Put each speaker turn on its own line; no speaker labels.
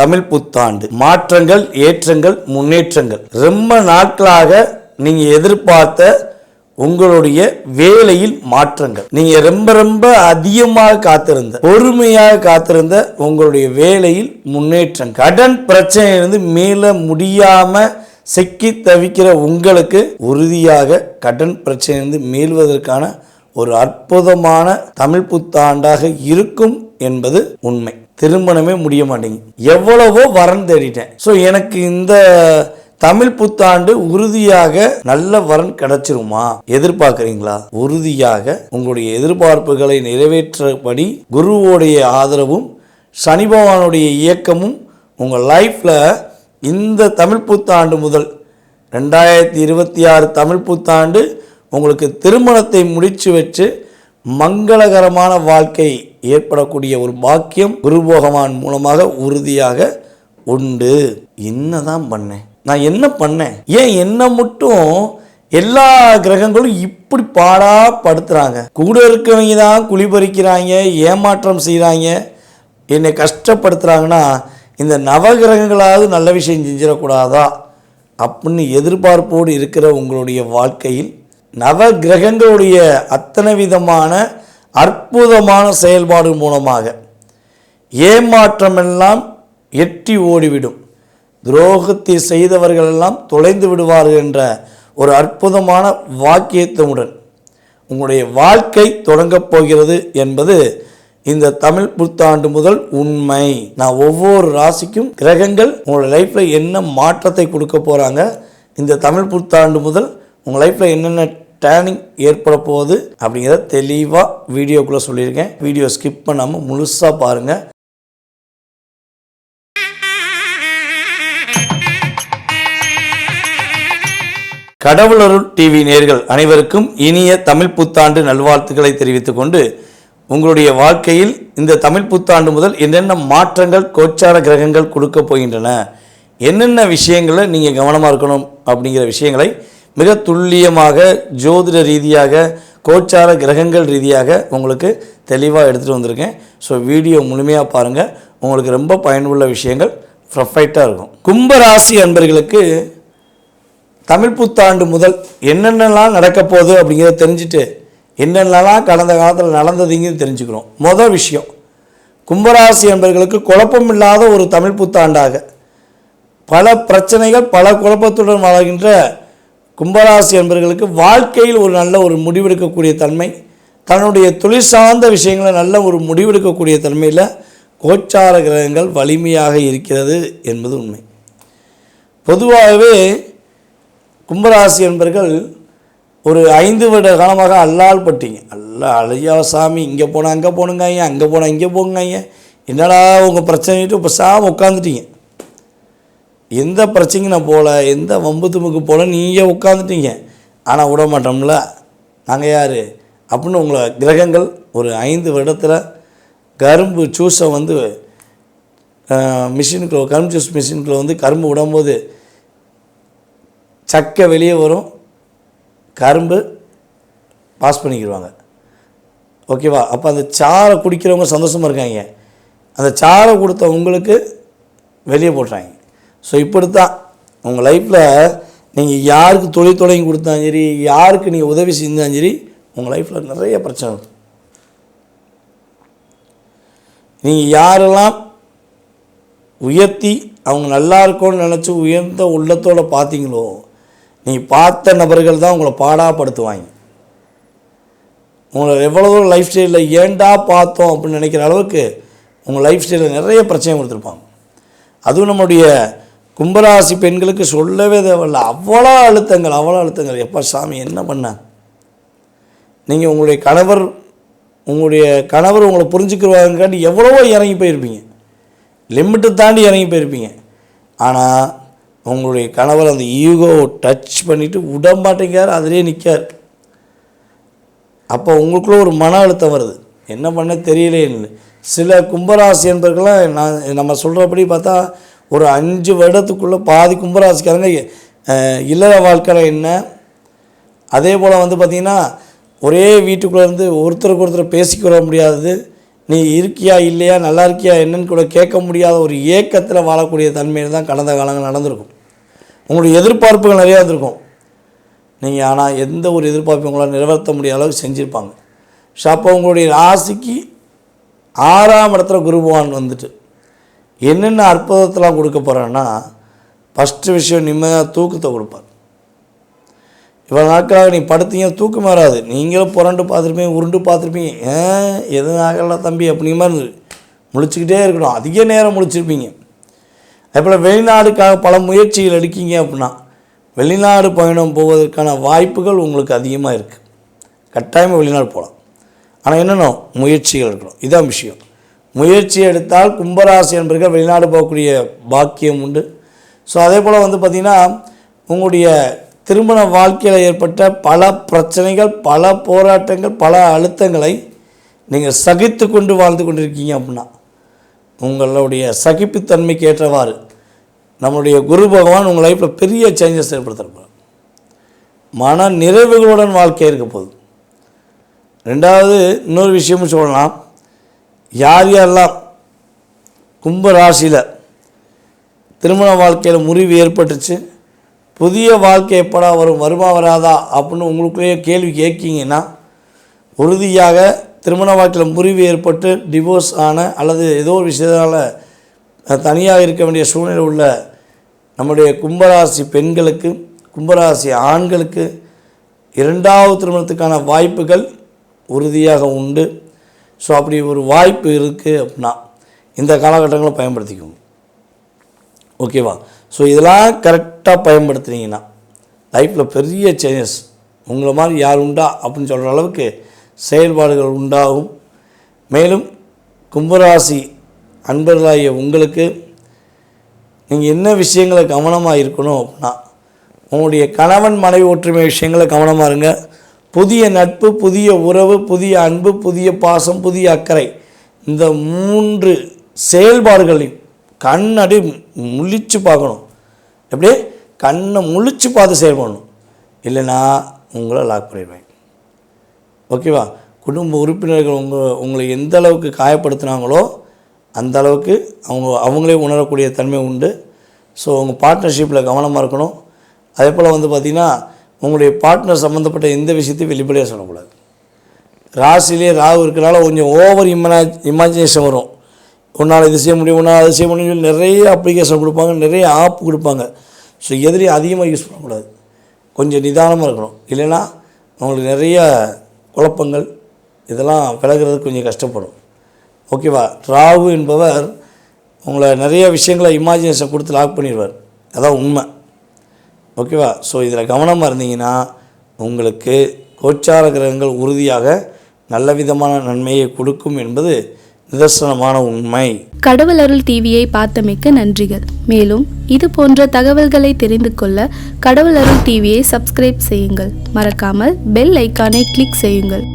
தமிழ் புத்தாண்டு மாற்றங்கள், ஏற்றங்கள், முன்னேற்றங்கள். ரொம்ப நாட்களாக நீங்க எதிர்பார்த்த உங்களுடைய வேலையில் மாற்றங்கள், நீங்க ரொம்ப அதிகமாக காத்திருந்த, பொறுமையாக காத்திருந்த உங்களுடைய வேலையில் முன்னேற்றம், கடன் பிரச்சனையிலிருந்து மீள முடியாம சிக்கி தவிக்கிற உங்களுக்கு உறுதியாக கடன் பிரச்சனையிலிருந்து மீள்வதற்கான ஒரு அற்புதமான தமிழ் புத்தாண்டாக இருக்கும் என்பது உண்மை. திருமணமே முடிய மாட்டேங்குது, எவ்வளவோ வரன் தேடிட்டேன், ஸோ எனக்கு இந்த தமிழ் புத்தாண்டு உறுதியாக நல்ல வரன் கிடைச்சிருமா எதிர்பார்க்குறீங்களா? உறுதியாக உங்களுடைய எதிர்பார்ப்புகளை நிறைவேற்றபடி குருவோடைய ஆதரவும் சனி பகவானுடைய இயக்கமும் உங்கள் லைஃப்பில் இந்த தமிழ் புத்தாண்டு முதல் 2026 தமிழ் புத்தாண்டு உங்களுக்கு திருமணத்தை முடிச்சு வச்சு மங்களகரமான வாழ்க்கை ஏற்படக்கூடிய ஒரு பாக்கியம் குரு பகவான் மூலமாக உறுதியாக உண்டு. என்னதான் பண்ணேன் நான், என்ன பண்ணேன், ஏன் என்ன மட்டும் எல்லா கிரகங்களும் இப்படி பாடா படுத்துறாங்க? கூட இருக்கவங்க தான் குளிபறிக்கிறாங்க, ஏமாற்றம் செய்கிறாங்க, என்னை கஷ்டப்படுத்துகிறாங்கன்னா இந்த நவகிரகங்களாவது நல்ல விஷயம் செஞ்சிடக்கூடாதா அப்படின்னு எதிர்பார்ப்போடு இருக்கிற உங்களுடைய வாழ்க்கையில் நவ கிரகங்களுடைய அத்தனை விதமான அற்புதமான செயல்பாடு மூலமாக ஏமாற்றமெல்லாம் எட்டி ஓடிவிடும், துரோகத்தை செய்தவர்களெல்லாம் தொலைந்து விடுவார்கள் என்ற ஒரு அற்புதமான வாக்கியத்துடன் உங்களுடைய வாழ்க்கை தொடங்கப் போகிறது என்பது இந்த தமிழ் புத்தாண்டு முதல் உண்மை. நான் ஒவ்வொரு ராசிக்கும் கிரகங்கள் உங்களோட லைஃப்பில் என்ன மாற்றத்தை கொடுக்க போகிறாங்க, இந்த தமிழ் புத்தாண்டு முதல் உங்கள் லைஃப்பில் என்னென்ன டேர்னிங் ஏற்பட போகுது அப்படிங்கிறத தெளிவாக வீடியோக்குள்ளே சொல்லியிருக்கேன். வீடியோ ஸ்கிப் பண்ணாமல் முழுசாக பாருங்கள். கடவுளருள் டிவி நேயர்கள் அனைவருக்கும் இனிய தமிழ் புத்தாண்டு நல்வாழ்த்துக்களை தெரிவித்துக் கொண்டு, உங்களுடைய வாழ்க்கையில் இந்த தமிழ் புத்தாண்டு முதல் என்னென்ன மாற்றங்கள் கோச்சார கிரகங்கள் கொடுக்க போகின்றன, என்னென்ன விஷயங்களை நீங்கள் கவனமாக இருக்கணும் அப்படிங்கிற விஷயங்களை மிக துல்லியமாக ஜோதிட ரீதியாக கோச்சார கிரகங்கள் ரீதியாக உங்களுக்கு தெளிவாக எடுத்துகிட்டு வந்திருக்கேன். ஸோ வீடியோ முழுமையாக பாருங்கள், உங்களுக்கு ரொம்ப பயனுள்ள விஷயங்கள் பர்ஃபெக்டாக இருக்கும். கும்பராசி அன்பர்களுக்கு தமிழ் புத்தாண்டு முதல் என்னென்னலாம் நடக்க போகுது அப்படிங்கிறத தெரிஞ்சுட்டு என்னென்னலாம் கடந்த காலத்தில் நடந்ததுங்கிறது தெரிஞ்சுக்கிறோம். மொதல் விஷயம், கும்பராசி என்பவர்களுக்கு குழப்பம் இல்லாத ஒரு தமிழ் புத்தாண்டாக, பல பிரச்சனைகள் பல குழப்பத்துடன் வாழ்கின்ற கும்பராசி என்பவர்களுக்கு வாழ்க்கையில் ஒரு நல்ல ஒரு முடிவெடுக்கக்கூடிய தன்மை, தன்னுடைய தொழில் சார்ந்த விஷயங்களை நல்ல ஒரு முடிவெடுக்கக்கூடிய தன்மையில் கோச்சார கிரகங்கள் வலிமையாக இருக்கிறது என்பது உண்மை. பொதுவாகவே கும்பராசி என்பவர்கள் ஒரு 5 வருட காலமாக அல்லால் பட்டீங்க, அழையா சாமி, இங்கே போனால் அங்கே போனுங்க ஐயா, அங்கே போனால் இங்கே போங்க ஐயா, என்னடா உங்கள் பிரச்சனைட்டு இப்போ சாமி உட்காந்துட்டீங்க, எந்த பிரச்சனைக்கு நான் போகல, எந்த வம்பு தும்புக்கு போகல, நீங்கள் உட்காந்துட்டீங்க. ஆனால் விட மாட்டோம்ல, நாங்கள் யார் அப்படின்னு உங்களை கிரகங்கள் ஒரு 5 வருடத்தில் கரும்பு ஜூஸை வந்து மிஷினுக்குள்ளே, கரும்பு ஜூஸ் மிஷினுக்குள்ளே வந்து கரும்பு விடும்போது சக்கை வெளியே வரும், கரும்பு பாஸ் பண்ணிக்கிடுவாங்க, ஓகேவா? அப்போ அந்த சாரை குடிக்கிறவங்க சந்தோஷமாக இருக்காங்க, அந்த சாரை கொடுத்த உங்களுக்கு வெளியே போட்டுறாங்க. ஸோ இப்படி தான் உங்கள் லைஃப்பில் நீங்கள் யாருக்கு தொழில் தொடங்கி கொடுத்தாலும் சரி, யாருக்கு நீங்கள் உதவி செஞ்சாலும் சரி, உங்கள் லைஃப்பில் நிறைய பிரச்சனை இருக்கும். நீங்கள் யாரெல்லாம் உயர்த்தி அவங்க நல்லா இருக்கும்னு நினச்சி உயர்ந்த உள்ளத்தோடு பார்த்தீங்களோ, நீங்கள் பார்த்த நபர்கள் தான் உங்களை பாடாப்படுத்துவாங்க. உங்களை எவ்வளோ லைஃப் ஸ்டைலில் ஏண்டா பார்த்தோம் அப்படின்னு நினைக்கிற அளவுக்கு உங்கள் லைஃப் ஸ்டைலில் நிறைய பிரச்சனை கொடுத்துருப்பாங்க. அதுவும் நம்முடைய கும்பராசி பெண்களுக்கு சொல்லவே தேவையில்ல, அவ்வளோ அழுத்தங்கள். எப்போ சாமி என்ன பண்ண, நீங்கள் உங்களுடைய கணவர் உங்களை புரிஞ்சுக்கிறவாங்காட்டி எவ்வளவோ இறங்கி போயிருப்பீங்க, லிமிட்டு தாண்டி இறங்கி போயிருப்பீங்க. ஆனால் உங்களுடைய கணவர் அந்த ஈகோவை டச் பண்ணிவிட்டு விட மாட்டேங்கார், அதிலே நிற்கார். அப்போ உங்களுக்குள்ள ஒரு மன அழுத்தம் வருது, என்ன பண்ண தெரியலேன்னு. சில கும்பராசி என்பர்கள்லாம் நம்ம சொல்கிறபடி பார்த்தா ஒரு 5 வருடத்துக்குள்ளே பாதி கும்பராசிக்காரங்க இல்லற வாழ்க்கையில் என்ன, அதே போல் வந்து பார்த்திங்கன்னா ஒரே வீட்டுக்குள்ளே இருந்து ஒருத்தருக்கு ஒருத்தர் பேசிக்கிற முடியாது, நீ இருக்கியா இல்லையா நல்லா இருக்கியா என்னன்னு கூட கேட்க முடியாத ஒரு ஏக்கத்தில் வாழக்கூடிய தன்மையில் தான் கடந்த காலங்கள் நடந்திருக்கும். உங்களுடைய எதிர்பார்ப்புகள் நிறையா இருந்திருக்கும். நீங்கள் ஆனால் எந்த ஒரு எதிர்பார்ப்பு உங்களால் நிறைவேற்ற முடியாத அளவுக்கு செஞ்சுருப்பாங்க. ஸோ அப்போ உங்களுடைய ராசிக்கு 6ஆம் இடத்துல குரு பகவான் வந்துட்டு என்னென்ன அற்புதத்தெலாம் கொடுக்க போகிறேன்னா, ஃபஸ்ட்டு விஷயம் நிம்மதியாக தூக்கத்தை கொடுப்பார். இவ்வளோ நாட்களாக நீ படுத்தீங்க தூக்கம் வராது, நீங்களும் புரண்டு பார்த்துருப்பீங்க, உருண்டு பார்த்துருப்பீங்க, எதுவும் ஆகல தம்பி அப்படிங்கிற மாதிரி முழிச்சுக்கிட்டே இருக்கணும், அதிக நேரம் முழிச்சிருப்பீங்க. அதேபோல் வெளிநாடுக்காக பல முயற்சிகள் எடுக்கீங்க அப்படின்னா வெளிநாடு பயணம் போவதற்கான வாய்ப்புகள் உங்களுக்கு அதிகமாக இருக்குது. கட்டாயமாக வெளிநாடு போகலாம். ஆனால் என்னென்ன முயற்சிகள் இருக்கணும், இதான் விஷயம். முயற்சி எடுத்தால் கும்பராசி என்பர்கள் வெளிநாடு போகக்கூடிய பாக்கியம் உண்டு. ஸோ அதே போல் வந்து பார்த்திங்கன்னா உங்களுடைய திருமண வாழ்க்கையில் ஏற்பட்ட பல பிரச்சனைகள், பல போராட்டங்கள், பல அழுத்தங்களை நீங்கள் சகித்து கொண்டு வாழ்ந்து கொண்டிருக்கீங்க அப்படின்னா உங்களுடைய சகிப்புத்தன்மைக்கு ஏற்றவாறு நம்மளுடைய குரு பகவான் உங்கள் லைஃப்பில் பெரிய சேஞ்சஸ் ஏற்படுத்துகிறார். மன நிறைவுகளுடன் வாழ்க்கை இருக்க போகுது. ரெண்டாவது இன்னொரு விஷயமும் சொல்லலாம், யார் யாரெல்லாம் கும்ப ராசியில் திருமண வாழ்க்கையில் முறிவு ஏற்பட்டுச்சு, புதிய வாழ்க்கை எப்படா வரும், வருமா வராதா அப்படின்னு உங்களுக்குள்ளேயே கேள்வி கேட்கிங்கன்னா, உறுதியாக திருமண வாழ்க்கையில் முறிவு ஏற்பட்டு டிவோர்ஸ் ஆன அல்லது ஏதோ ஒரு விஷயத்தால் தனியாக இருக்க வேண்டிய சூழ்நிலை உள்ள நம்முடைய கும்பராசி பெண்களுக்கு, கும்பராசி ஆண்களுக்கு 2வது திருமணத்துக்கான வாய்ப்புகள் உறுதியாக உண்டு. ஸோ அப்படி ஒரு வாய்ப்பு இருக்குது அப்படின்னா இந்த காலகட்டங்களை பயன்படுத்திக்கோங்க. ஓகேவா? ஸோ இதெல்லாம் கரெக்டாக பயன்படுத்துனீங்கன்னா லைஃப்பில் பெரிய சேஞ்சஸ் உங்களை மாதிரி யார் உண்டா அப்படின்னு சொல்கிற அளவுக்கு செயல்பாடுகள் உண்டாகும். மேலும் கும்பராசி அன்பர்களாகிய உங்களுக்கு நீங்கள் என்ன விஷயங்களை கவனமாக இருக்கணும் அப்படின்னா, உங்களுடைய கணவன் மனைவி ஒற்றுமை விஷயங்களை கவனமாக இருங்க. புதிய நட்பு, புதிய உறவு, புதிய அன்பு, புதிய பாசம், புதிய அக்கறை, இந்த 3 செயல்பாடுகளையும் கண்ணடி முழிச்சு பார்க்கணும். எப்படியே கண்ணை முழிச்சு பார்த்து செயல்படணும், இல்லைன்னா உங்களை லாக் பண்ணிடுவேன். ஓகேவா? குடும்ப உறுப்பினர்கள் உங்களை எந்த அளவுக்கு காயப்படுத்தினாங்களோ அந்த அளவுக்கு அவங்களே உணரக்கூடிய தன்மை உண்டு. ஸோ உங்கள் பார்ட்னர்ஷிப்பில் கவனமாக இருக்கணும். அதே போல் வந்து பார்த்திங்கன்னா உங்களுடைய பார்ட்னர் சம்மந்தப்பட்ட எந்த விஷயத்தையும் வெளிப்படையாக சொல்லக்கூடாது. ராசிலே ராகு இருக்கிறனால கொஞ்சம் ஓவர் இமேஜினேஷன் வரும். உன்னால் இது செய்ய முடியும், உன்னால் அது செய்ய முடியும்னு சொல்லி நிறைய அப்ளிகேஷன் கொடுப்பாங்க, நிறைய ஆப் கொடுப்பாங்க. ஸோ எதுலேயும் அதிகமாக யூஸ் பண்ணக்கூடாது, கொஞ்சம் நிதானமாக இருக்கணும். இல்லைன்னா உங்களுக்கு நிறைய குழப்பங்கள் இதெல்லாம் விலகிறதுக்கு கொஞ்சம் கஷ்டப்படும். ஓகேவா? ராகு என்பவர் உங்களை நிறைய விஷயங்களை இமேஜினேஷன் கொடுத்து லாக் பண்ணிடுவார், அதான் உண்மை. ஓகேவா? ஸோ இதில் கவனமாக இருந்தீங்கன்னா உங்களுக்கு கோச்சார கிரகங்கள் உறுதியாக நல்ல விதமான நன்மையை கொடுக்கும் என்பது நிதர்சனமான உண்மை.
கடவுள் அருள் டிவியை பார்த்தமைக்கு நன்றிகள். மேலும் இது போன்ற தகவல்களை தெரிந்து கொள்ள கடவுள் அருள் டிவியை சப்ஸ்கிரைப் செய்யுங்கள். மறக்காமல் பெல் ஐக்கானை கிளிக் செய்யுங்கள்.